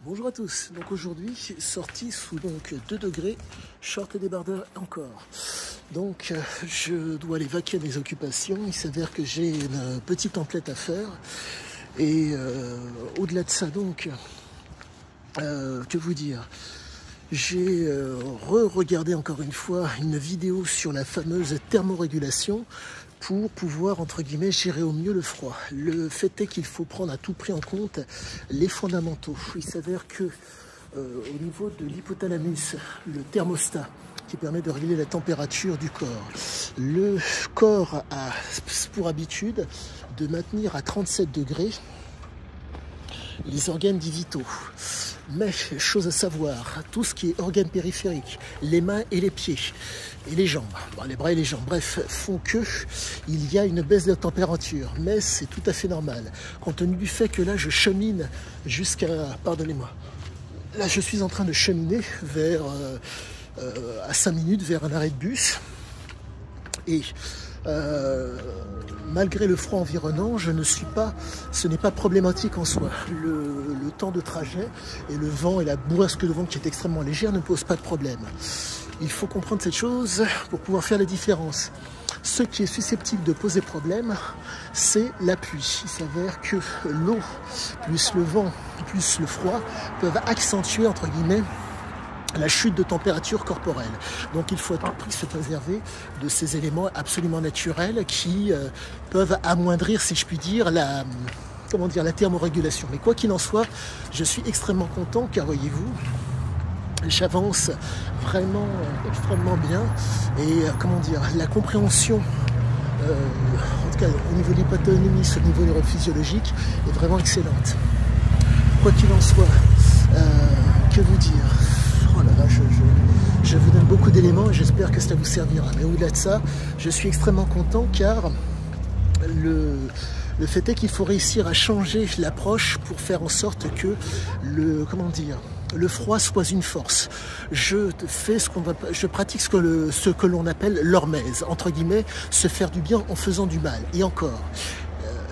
Bonjour à tous, donc aujourd'hui sorti sous donc 2 degrés, short et débardeur encore. Donc je dois aller vaquer à mes occupations, il s'avère que j'ai une petite template à faire. Et au-delà de ça donc, que vous dire, j'ai re-regardé encore une fois une vidéo sur la fameuse thermorégulation pour pouvoir, entre guillemets, gérer au mieux le froid. Le fait est qu'il faut prendre à tout prix en compte les fondamentaux. Il s'avère que au niveau de l'hypothalamus, le thermostat, qui permet de régler la température du corps. Le corps a pour habitude de maintenir à 37 degrés les organes dits vitaux. Mais, chose à savoir, tout ce qui est organes périphériques, les mains et les pieds, et les jambes, les bras et les jambes, bref, font que il y a une baisse de température. Mais c'est tout à fait normal, compte tenu du fait que là, je chemine jusqu'à, pardonnez-moi, là, je suis en train de cheminer vers, à 5 minutes, vers un arrêt de bus. Et malgré le froid environnant, ce n'est pas problématique en soi. Le temps de trajet et le vent et la bourrasque de vent qui est extrêmement légère ne posent pas de problème. Il faut comprendre cette chose pour pouvoir faire la différence. Ce qui est susceptible de poser problème, c'est la pluie. Il s'avère que l'eau, plus le vent, plus le froid, peuvent accentuer, entre guillemets, la chute de température corporelle. Donc il faut à tout prix se préserver de ces éléments absolument naturels qui peuvent amoindrir, si je puis dire, la thermorégulation. Mais quoi qu'il en soit, je suis extrêmement content car voyez-vous, j'avance vraiment extrêmement bien et la compréhension en tout cas au niveau de l'hypothalamus, au niveau neurophysiologique est vraiment excellente. Quoi qu'il en soit, que vous dire? Oh là là, je vous donne beaucoup d'éléments et j'espère que cela vous servira. Mais au-delà de ça, je suis extrêmement content car le fait est qu'il faut réussir à changer l'approche pour faire en sorte que le froid soit une force. Je pratique ce que l'on appelle l'hormèse, entre guillemets, se faire du bien en faisant du mal. Et encore,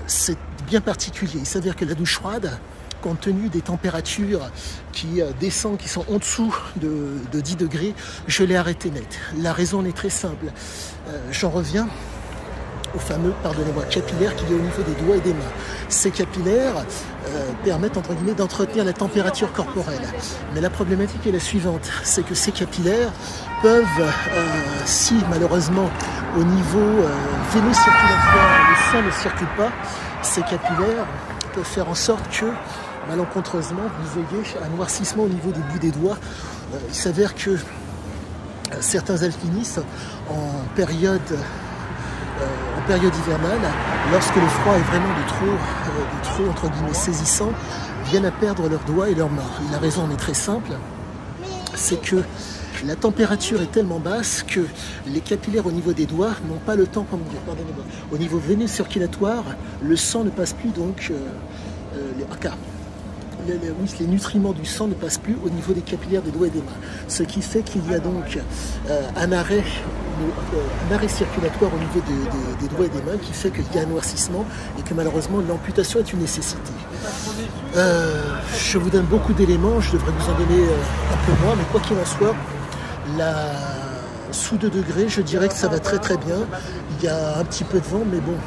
c'est bien particulier. Il s'avère que la douche froide, compte tenu des températures qui descendent, qui sont en dessous de 10 degrés, je l'ai arrêté net. La raison en est très simple. J'en reviens au fameux, pardonnez-moi, capillaire qu'il y a au niveau des doigts et des mains. Ces capillaires permettent, entre guillemets, d'entretenir la température corporelle. Mais la problématique est la suivante, c'est que ces capillaires peuvent, si malheureusement au niveau véno-circulatoire, le sang ne circule pas, ces capillaires peuvent faire en sorte que, malencontreusement, vous ayez un noircissement au niveau des bouts des doigts. Il s'avère que certains alpinistes, en période hivernale, lorsque le froid est vraiment de trop entre guillemets saisissant, viennent à perdre leurs doigts et leurs mains. La raison en est très simple, c'est que la température est tellement basse que les capillaires au niveau des doigts n'ont pas le temps, pardonnez-moi, au niveau véno-circulatoire, le sang ne passe plus, donc les nutriments du sang ne passent plus au niveau des capillaires des doigts et des mains. Ce qui fait qu'il y a donc un arrêt circulatoire au niveau des doigts et des mains qui fait qu'il y a un noircissement et que malheureusement l'amputation est une nécessité. Je vous donne beaucoup d'éléments, je devrais vous en donner un peu moins, mais quoi qu'il en soit, sous 2 degrés, je dirais que ça va très très bien. Il y a un petit peu de vent, mais bon,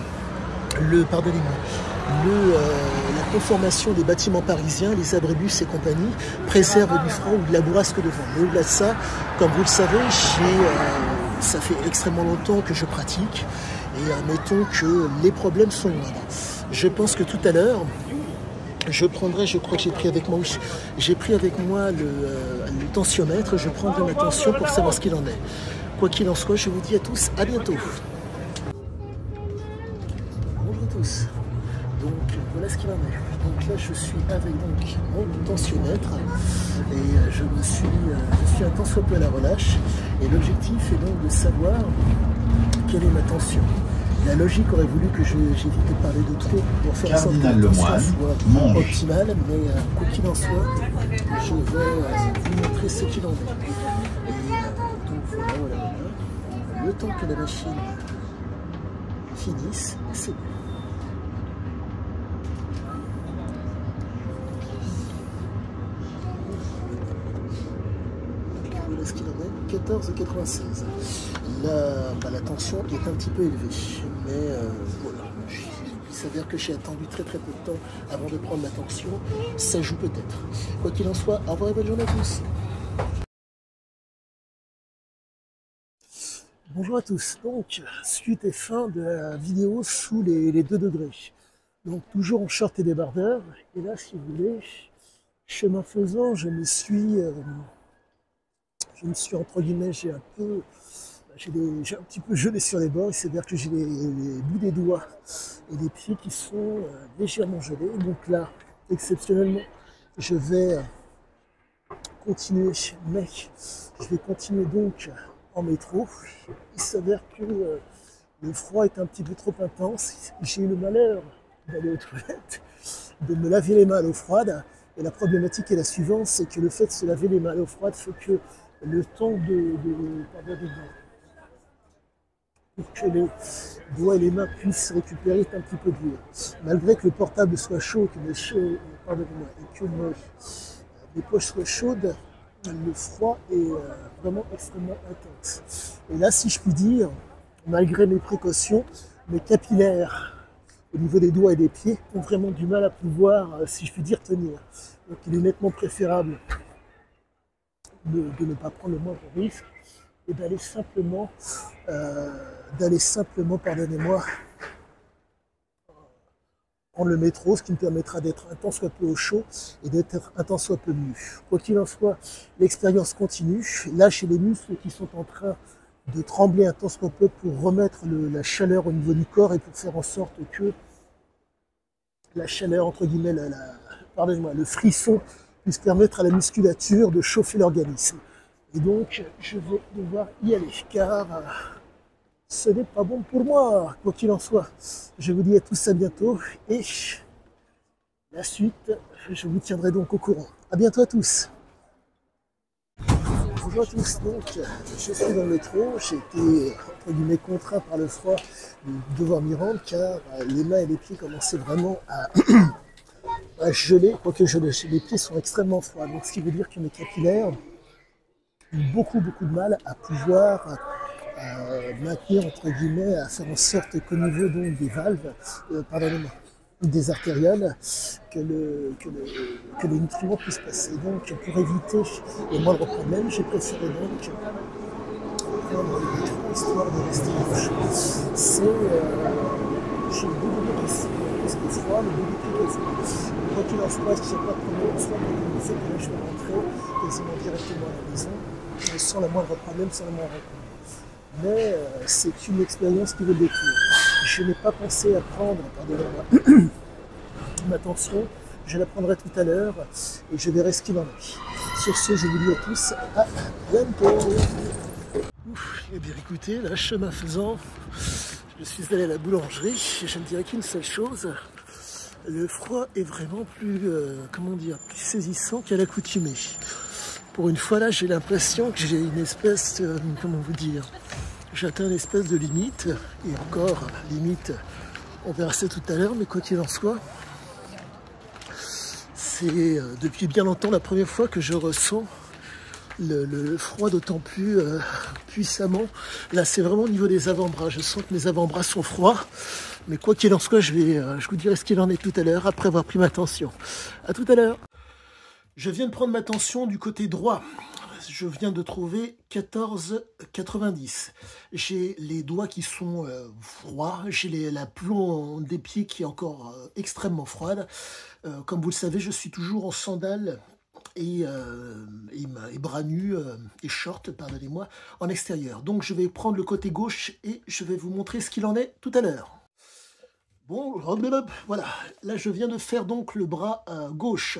la conformation des bâtiments parisiens, les abribus et compagnie, préservent du froid ou de la bourrasque de vent. Mais au-delà de ça, comme vous le savez, ça fait extrêmement longtemps que je pratique et admettons que les problèmes sont moindres. Je pense que tout à l'heure, je crois que j'ai pris avec moi le tensiomètre, je prendrai ma tension pour savoir ce qu'il en est. Quoi qu'il en soit, je vous dis à tous, à bientôt. Bonjour à tous. Donc voilà ce qu'il en est. Donc là je suis avec mon tensiomètre et je suis un tant soit peu à la relâche et l'objectif est donc de savoir quelle est ma tension. La logique aurait voulu que j'évite de parler de trop pour faire en sorte que la tension soit optimale, mais quoi qu'il en soit, je vais vous montrer ce qu'il en est. Et donc voilà. Le temps que la machine finisse, c'est bon. est-ce qu'il en est? 14,96. La tension est un petit peu élevée, mais voilà. Il s'avère que j'ai attendu très peu de temps avant de prendre la tension. Ça joue peut-être. Quoi qu'il en soit, au revoir et bonne journée à tous. Bonjour à tous. Donc, suite et fin de la vidéo sous les 2 degrés. Donc, toujours en short et débardeur. Et là, si vous voulez, chemin faisant, je me suis entre guillemets, j'ai un petit peu gelé sur les bords. Il s'avère que j'ai les bouts des doigts et des pieds qui sont légèrement gelés. Donc là, exceptionnellement, je vais continuer, mais je vais continuer donc en métro. Il s'avère que le froid est un petit peu trop intense. J'ai eu le malheur d'aller aux toilettes, de me laver les mains à l'eau froide. Et la problématique est la suivante, c'est que le fait de se laver les mains à l'eau froide fait que le temps pour que les doigts et les mains puissent récupérer est un petit peu dur. Malgré que le portable soit chaud, que mes poches soient chaudes, le froid est vraiment extrêmement intense. Et là, si je puis dire, malgré mes précautions, mes capillaires au niveau des doigts et des pieds ont vraiment du mal à pouvoir, si je puis dire, tenir. Donc il est nettement préférable de ne pas prendre le moindre risque et d'aller simplement, pardonnez-moi, prendre le métro, ce qui me permettra d'être un tant soit peu au chaud et d'être un tant soit peu nu. Quoi qu'il en soit, l'expérience continue. Là, j'ai les muscles qui sont en train de trembler un tant soit peu pour remettre la chaleur au niveau du corps et pour faire en sorte que la chaleur, entre guillemets, pardonnez-moi, le frisson puisse permettre à la musculature de chauffer l'organisme. Et donc, je vais devoir y aller, car ce n'est pas bon pour moi, quoi qu'il en soit. Je vous dis à tous à bientôt, et la suite, je vous tiendrai donc au courant. À bientôt à tous. Bonjour à tous, donc je suis dans le métro, j'ai été entre guillemets contraint par le froid de devoir m'y rendre, car les mains et les pieds commençaient vraiment à geler, quoique les pieds sont extrêmement froids, donc ce qui veut dire que mes capillaires ont beaucoup de mal à pouvoir maintenir, entre guillemets, à faire en sorte qu'au niveau donc, des valves, pardonnez-moi, des artérioles, que les nutriments puissent passer. Donc pour éviter le moindre problème, j'ai préféré donc prendre le métro histoire de rester proche. J'ai le bout de pied qui est froid, le bout du pied qui est froid. Quoi qu'il en soit, s'il n'y a pas de problème en soi, le fait que là je vais rentrer quasiment directement à la maison, sans le moindre problème, sans le moindre problème. Mais c'est une expérience qui vaut le détour. Je n'ai pas pensé à prendre, pardonnez-moi, ma tension, je la prendrai tout à l'heure et je verrai ce qu'il en est. Sur ce, je vous dis à tous à bientôt. Eh bien écoutez, là, chemin faisant, je suis allé à la boulangerie et je ne dirais qu'une seule chose. Le froid est vraiment plus, plus saisissant qu'à l'accoutumée. Pour une fois là, j'ai l'impression que j'ai une espèce, j'atteins une espèce de limite, et encore, limite, on verra ça tout à l'heure, mais quoi qu'il en soit, c'est depuis bien longtemps la première fois que je ressens le froid d'autant plus puissamment. Là, c'est vraiment au niveau des avant-bras, je sens que mes avant-bras sont froids, mais quoi qu'il en soit, je vous dirai ce qu'il en est tout à l'heure, après avoir pris ma tension. À tout à l'heure. Je viens de prendre ma tension du côté droit. Je viens de trouver 14,90. J'ai les doigts qui sont froids. J'ai la plomb des pieds qui est encore extrêmement froide. Comme vous le savez, je suis toujours en sandales et bras nus et short, pardonnez-moi, en extérieur. Donc je vais prendre le côté gauche et je vais vous montrer ce qu'il en est tout à l'heure. Bon, voilà. Là, je viens de faire donc le bras gauche.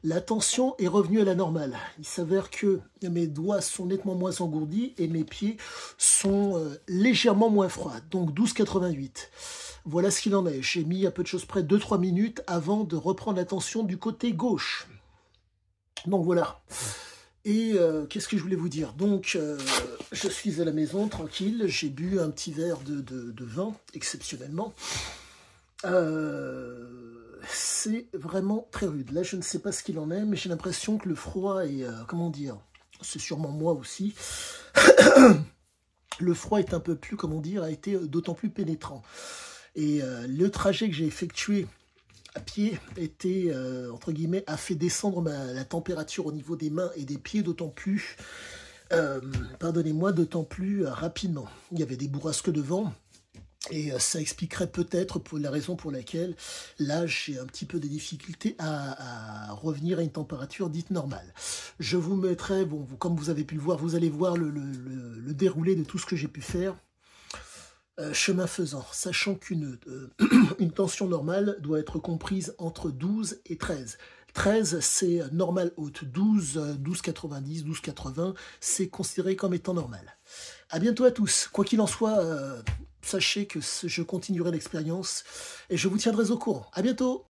La tension est revenue à la normale. Il s'avère que mes doigts sont nettement moins engourdis et mes pieds sont légèrement moins froids, donc 12,88. Voilà ce qu'il en est. J'ai mis à peu de choses près 2-3 minutes avant de reprendre la tension du côté gauche. Donc voilà. Et qu'est-ce que je voulais vous dire? Donc, je suis à la maison, tranquille. J'ai bu un petit verre de vin, exceptionnellement. C'est vraiment très rude. Là, je ne sais pas ce qu'il en est, mais j'ai l'impression que le froid est, c'est sûrement moi aussi, le froid est un peu plus, comment dire, a été d'autant plus pénétrant. Et le trajet que j'ai effectué à pied était, entre guillemets, a fait descendre la température au niveau des mains et des pieds d'autant plus, pardonnez-moi, d'autant plus rapidement. Il y avait des bourrasques de vent. Et ça expliquerait peut-être pour la raison pour laquelle là j'ai un petit peu de difficultés à revenir à une température dite normale. Je vous mettrai, bon, comme vous avez pu le voir, vous allez voir le déroulé de tout ce que j'ai pu faire. Chemin faisant, sachant qu'une une tension normale doit être comprise entre 12 et 13. 13, c'est normal haute. 12, 12,90, 12,80, c'est considéré comme étant normal. À bientôt à tous. Quoi qu'il en soit, sachez que je continuerai l'expérience et je vous tiendrai au courant. À bientôt!